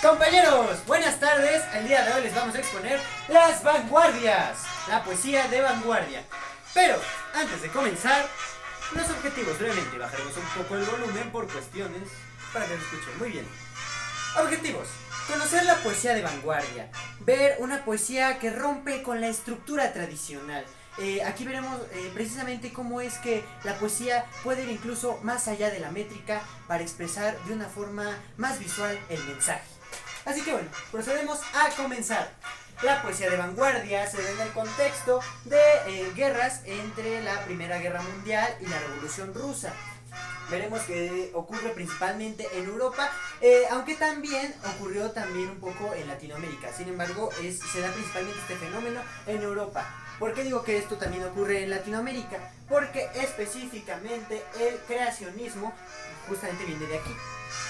Compañeros, buenas tardes. El día de hoy les vamos a exponer Las Vanguardias, la poesía de vanguardia. Pero, antes de comenzar, los objetivos. Brevemente, bajaremos un poco el volumen por cuestiones para que se escuchen muy bien. Objetivos: conocer la poesía de vanguardia, ver una poesía que rompe con la estructura tradicional. Aquí veremos precisamente cómo es que la poesía puede ir incluso más allá de la métrica para expresar de una forma más visual el mensaje. Así que bueno, procedemos a comenzar. La poesía de vanguardia se ve en el contexto de guerras entre la Primera Guerra Mundial y la Revolución Rusa. Veremos que ocurre principalmente en Europa, aunque también ocurrió también un poco en Latinoamérica. Sin embargo, se da principalmente este fenómeno en Europa. ¿Por qué digo que esto también ocurre en Latinoamérica? Porque específicamente el creacionismo justamente viene de aquí.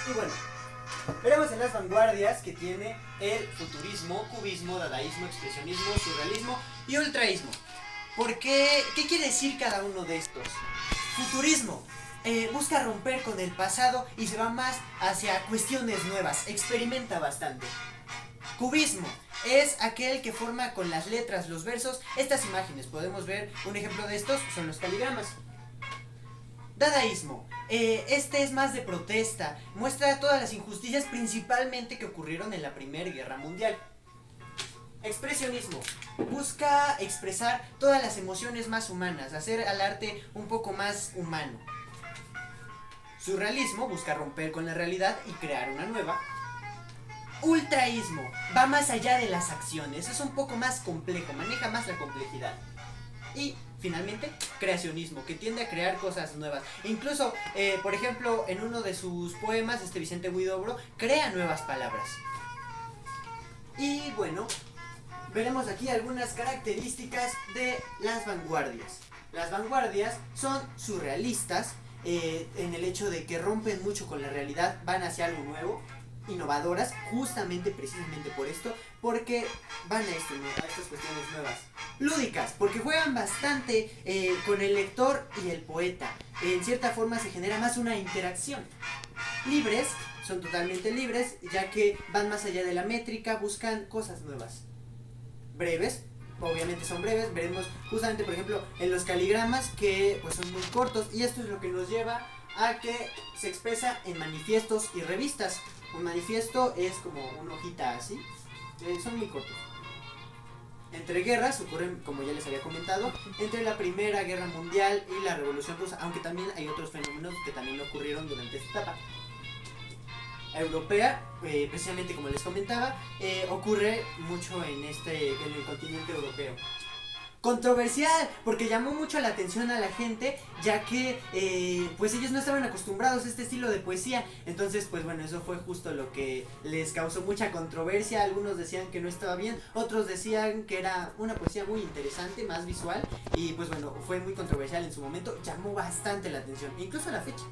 Y bueno, veremos en las vanguardias que tiene el futurismo, cubismo, dadaísmo, expresionismo, surrealismo y ultraísmo. ¿Por qué? ¿Qué quiere decir cada uno de estos? Futurismo busca romper con el pasado y se va más hacia cuestiones nuevas, experimenta bastante. Cubismo es aquel que forma con las letras, los versos, estas imágenes. Podemos ver un ejemplo de estos, son los caligramas. Dadaísmo, este es más de protesta, muestra todas las injusticias principalmente que ocurrieron en la Primera Guerra Mundial. Expresionismo, busca expresar todas las emociones más humanas, hacer al arte un poco más humano. Surrealismo, busca romper con la realidad y crear una nueva. Ultraísmo, va más allá de las acciones, es un poco más complejo, maneja más la complejidad. Y finalmente, creacionismo, que tiende a crear cosas nuevas. Incluso, por ejemplo, en uno de sus poemas, Vicente Huidobro crea nuevas palabras. Y bueno, veremos aquí algunas características de las vanguardias. Las vanguardias son surrealistas, en el hecho de que rompen mucho con la realidad, van hacia algo nuevo, innovadoras, justamente, precisamente por esto, porque van a estas cuestiones nuevas. Lúdicas, porque juegan bastante con el lector y el poeta. En cierta forma se genera más una interacción. Libres, son totalmente libres, ya que van más allá de la métrica, buscan cosas nuevas. Breves, obviamente son breves, veremos justamente por ejemplo en los caligramas que pues son muy cortos, y esto es lo que nos lleva a que se expresa en manifiestos y revistas. Un manifiesto es como una hojita así, son muy cortos. Entre guerras ocurren, como ya les había comentado, entre la Primera Guerra Mundial y la Revolución Rusa, aunque también hay otros fenómenos que también ocurrieron durante esta etapa. Europea, precisamente como les comentaba, ocurre mucho en el continente europeo. Controversial, porque llamó mucho la atención a la gente, ya que pues ellos no estaban acostumbrados a este estilo de poesía. Entonces pues bueno, eso fue justo lo que les causó mucha controversia. Algunos decían que no estaba bien, otros decían que era una poesía muy interesante, más visual. Y pues bueno, fue muy controversial en su momento, llamó bastante la atención, incluso a la fecha.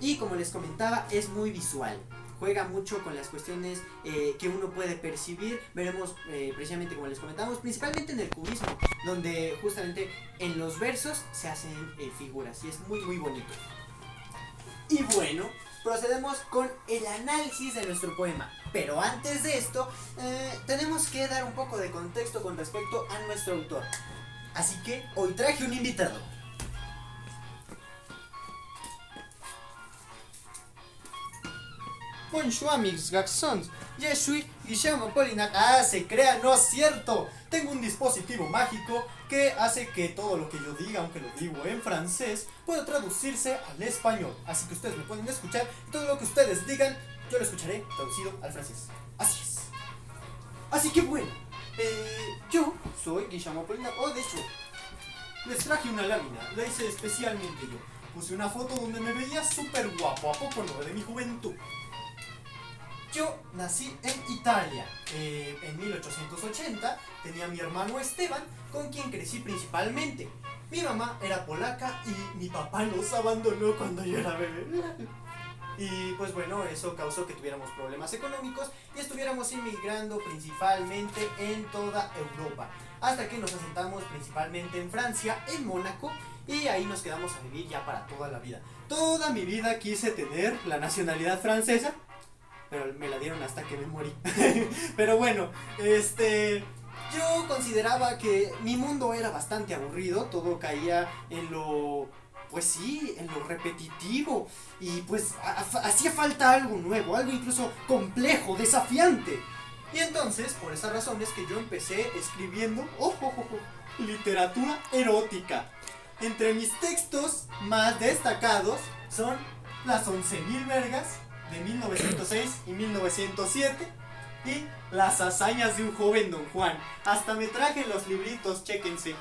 Y como les comentaba, es muy visual, juega mucho con las cuestiones que uno puede percibir. Veremos precisamente como les comentamos, principalmente en el cubismo, donde justamente en los versos se hacen figuras y es muy muy bonito. Y bueno, procedemos con el análisis de nuestro poema. Pero antes de esto, tenemos que dar un poco de contexto con respecto a nuestro autor. Así que hoy traje un invitado. Bonjour amigos garçons, je suis Guillermo Polinac. Ah, se crea, no es cierto. Tengo un dispositivo mágico que hace que todo lo que yo diga, aunque lo digo en francés, pueda traducirse al español. Así que ustedes me pueden escuchar y todo lo que ustedes digan, yo lo escucharé traducido al francés. Así es. Así que bueno, yo soy Guillermo Polinac. Oh, de hecho, les traje una lámina, la hice especialmente yo. Puse una foto donde me veía súper guapo, ¿a poco no? De mi juventud. Yo nací en Italia en 1880, tenía a mi hermano Esteban, con quien crecí principalmente. Mi mamá era polaca y mi papá nos abandonó cuando yo era bebé. Y pues bueno, eso causó que tuviéramos problemas económicos y estuviéramos inmigrando principalmente en toda Europa, hasta que nos asentamos principalmente en Francia, en Mónaco, y ahí nos quedamos a vivir ya para toda la vida. Toda mi vida quise tener la nacionalidad francesa, pero me la dieron hasta que me morí. Pero bueno, yo consideraba que mi mundo era bastante aburrido, todo caía en lo, pues sí, en lo repetitivo, y pues hacía falta algo nuevo, algo incluso complejo, desafiante. Y entonces, por esas razones que yo empecé escribiendo, literatura erótica. Entre mis textos más destacados son Las 11.000 vergas de 1906 y 1907 y Las hazañas de un joven Don Juan. Hasta me traje los libritos, chéquense.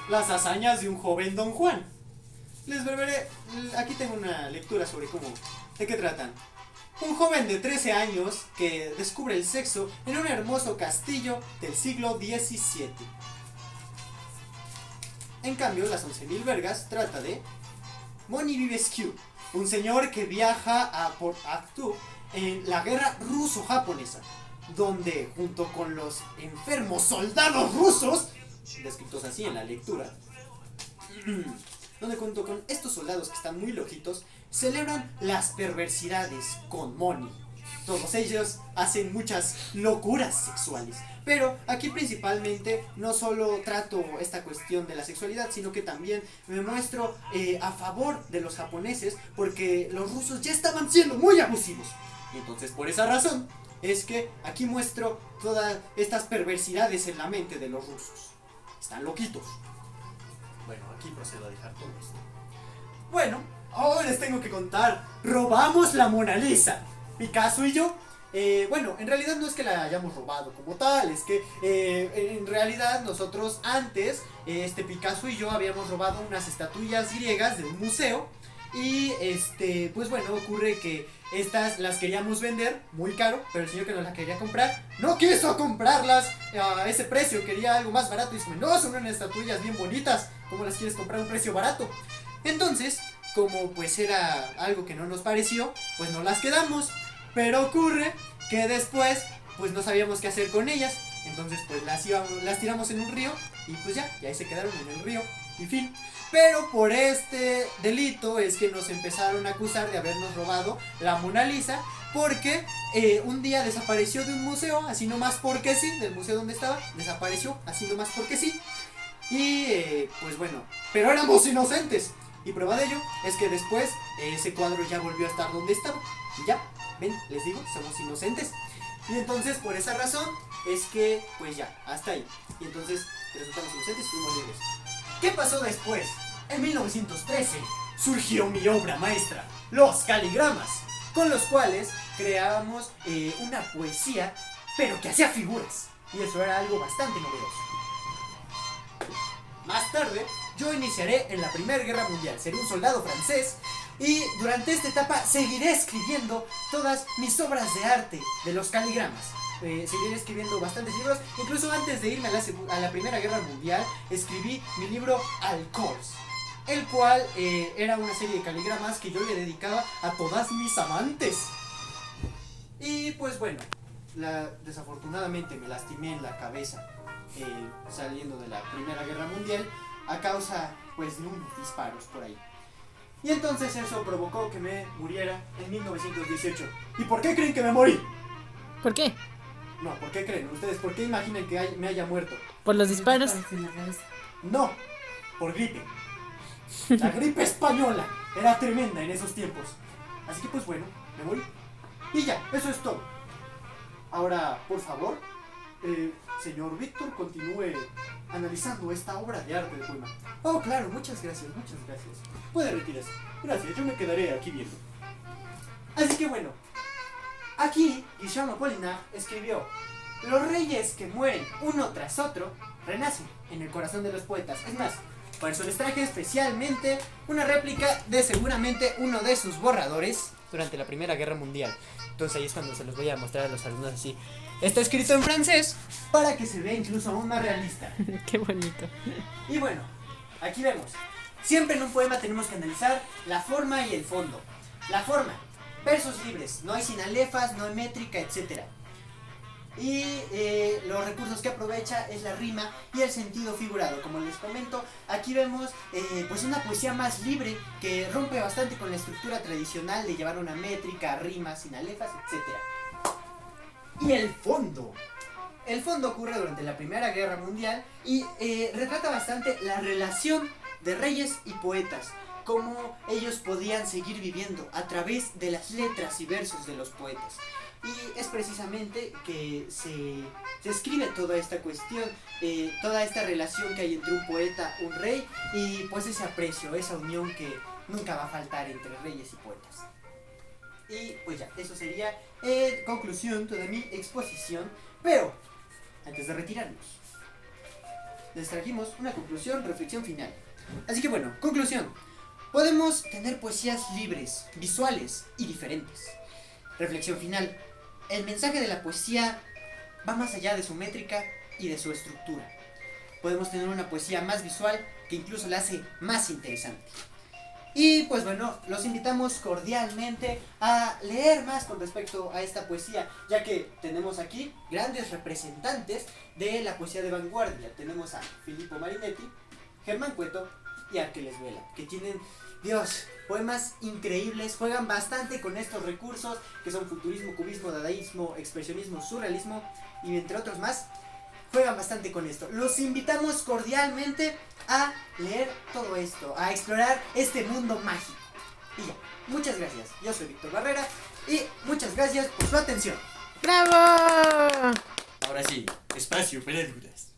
Las hazañas de un joven Don Juan. Les veré, aquí tengo una lectura sobre de qué tratan. Un joven de 13 años que descubre el sexo en un hermoso castillo del siglo XVII. En cambio, Las 11.000 vergas trata de Moni Vivescu, un señor que viaja a Port Arthur en la guerra ruso-japonesa, donde junto con los enfermos soldados rusos, descritos así en la lectura, donde junto con estos soldados que están muy loquitos, celebran las perversidades con Moni. Todos ellos hacen muchas locuras sexuales. Pero aquí principalmente no solo trato esta cuestión de la sexualidad, sino que también me muestro a favor de los japoneses, porque los rusos ya estaban siendo muy abusivos. Y entonces por esa razón es que aquí muestro todas estas perversidades en la mente de los rusos. Están loquitos. Bueno, aquí procedo a dejar todo esto. Bueno, ahora les tengo que contar. Robamos la Mona Lisa, Picasso y yo. Bueno, en realidad no es que la hayamos robado como tal, es que en realidad nosotros antes, Picasso y yo habíamos robado unas estatuillas griegas de un museo. Y pues bueno, ocurre que estas las queríamos vender muy caro, pero el señor que nos las quería comprar no quiso comprarlas a ese precio, quería algo más barato. Y dice, no, son unas estatuillas bien bonitas, ¿cómo las quieres comprar a un precio barato? Entonces, como pues era algo que no nos pareció, pues no las quedamos. Pero ocurre que después pues no sabíamos qué hacer con ellas. Entonces pues las tiramos en un río. Y pues ya, y ahí se quedaron en el río. Y fin. Pero por este delito es que nos empezaron a acusar de habernos robado la Mona Lisa. Porque un día desapareció de un museo, así nomás porque sí. Del museo donde estaba, desapareció así nomás porque sí. Y pues bueno, pero éramos inocentes. Y prueba de ello es que después ese cuadro ya volvió a estar donde estaba. Y ya, ven, les digo, somos inocentes. Y entonces por esa razón es que pues ya, hasta ahí. Y entonces resultamos inocentes y fuimos libres. ¿Qué pasó después? En 1913 surgió mi obra maestra, Los Caligramas, con los cuales creábamos una poesía, pero que hacía figuras. Y eso era algo bastante novedoso. Más tarde, yo iniciaré en la Primera Guerra Mundial. Seré un soldado francés y durante esta etapa seguiré escribiendo todas mis obras de arte de los caligramas. Seguiré escribiendo bastantes libros. Incluso antes de irme a la Primera Guerra Mundial, escribí mi libro Alcohols, el cual era una serie de caligramas que yo le dedicaba a todas mis amantes. Y pues bueno, desafortunadamente me lastimé en la cabeza saliendo de la Primera Guerra Mundial a causa pues de unos disparos por ahí. Y entonces eso provocó que me muriera en 1918. ¿Y por qué creen que me morí? ¿Por qué? No, ¿por qué creen? ¿Ustedes por qué imaginan que me haya muerto? ¿Por los disparos? No, por gripe. La gripe española era tremenda en esos tiempos. Así que pues bueno, me morí. Y ya, eso es todo. Ahora, por favor, señor Víctor, continúe analizando esta obra de arte de poema. Oh, claro, muchas gracias, muchas gracias. Puede retirarse. Gracias, yo me quedaré aquí viendo. Así que bueno, aquí Guillaume Apollinaire escribió: los reyes que mueren uno tras otro renacen en el corazón de los poetas. Es más, por eso les traje especialmente una réplica de seguramente uno de sus borradores durante la Primera Guerra Mundial. Entonces ahí es cuando se los voy a mostrar a los alumnos así. Está escrito en francés para que se vea incluso aún más realista. Qué bonito. Y bueno, aquí vemos. Siempre en un poema tenemos que analizar la forma y el fondo. La forma, versos libres, no hay sinalefas, no hay métrica, etc. Y los recursos que aprovecha es la rima y el sentido figurado. Como les comento, aquí vemos pues una poesía más libre que rompe bastante con la estructura tradicional de llevar una métrica, rimas, sinalefas, etc. Y el fondo. El fondo ocurre durante la Primera Guerra Mundial y retrata bastante la relación de reyes y poetas, cómo ellos podían seguir viviendo a través de las letras y versos de los poetas. Y es precisamente que se escribe toda esta cuestión, toda esta relación que hay entre un poeta, un rey, y pues ese aprecio, esa unión que nunca va a faltar entre reyes y poetas. Y pues ya, eso sería conclusión de mi exposición, pero antes de retirarnos, les trajimos una conclusión, reflexión final. Así que bueno, conclusión. Podemos tener poesías libres, visuales y diferentes. Reflexión final. El mensaje de la poesía va más allá de su métrica y de su estructura. Podemos tener una poesía más visual que incluso la hace más interesante. Y pues bueno, los invitamos cordialmente a leer más con respecto a esta poesía, ya que tenemos aquí grandes representantes de la poesía de vanguardia. Tenemos a Filippo Marinetti, Germán Cueto y Arqueles Vela, que tienen, Dios, poemas increíbles, juegan bastante con estos recursos que son futurismo, cubismo, dadaísmo, expresionismo, surrealismo y entre otros más. Juegan bastante con esto. Los invitamos cordialmente a leer todo esto, a explorar este mundo mágico. Y ya, muchas gracias. Yo soy Víctor Barrera y muchas gracias por su atención. ¡Bravo! Ahora sí, espacio para dudas.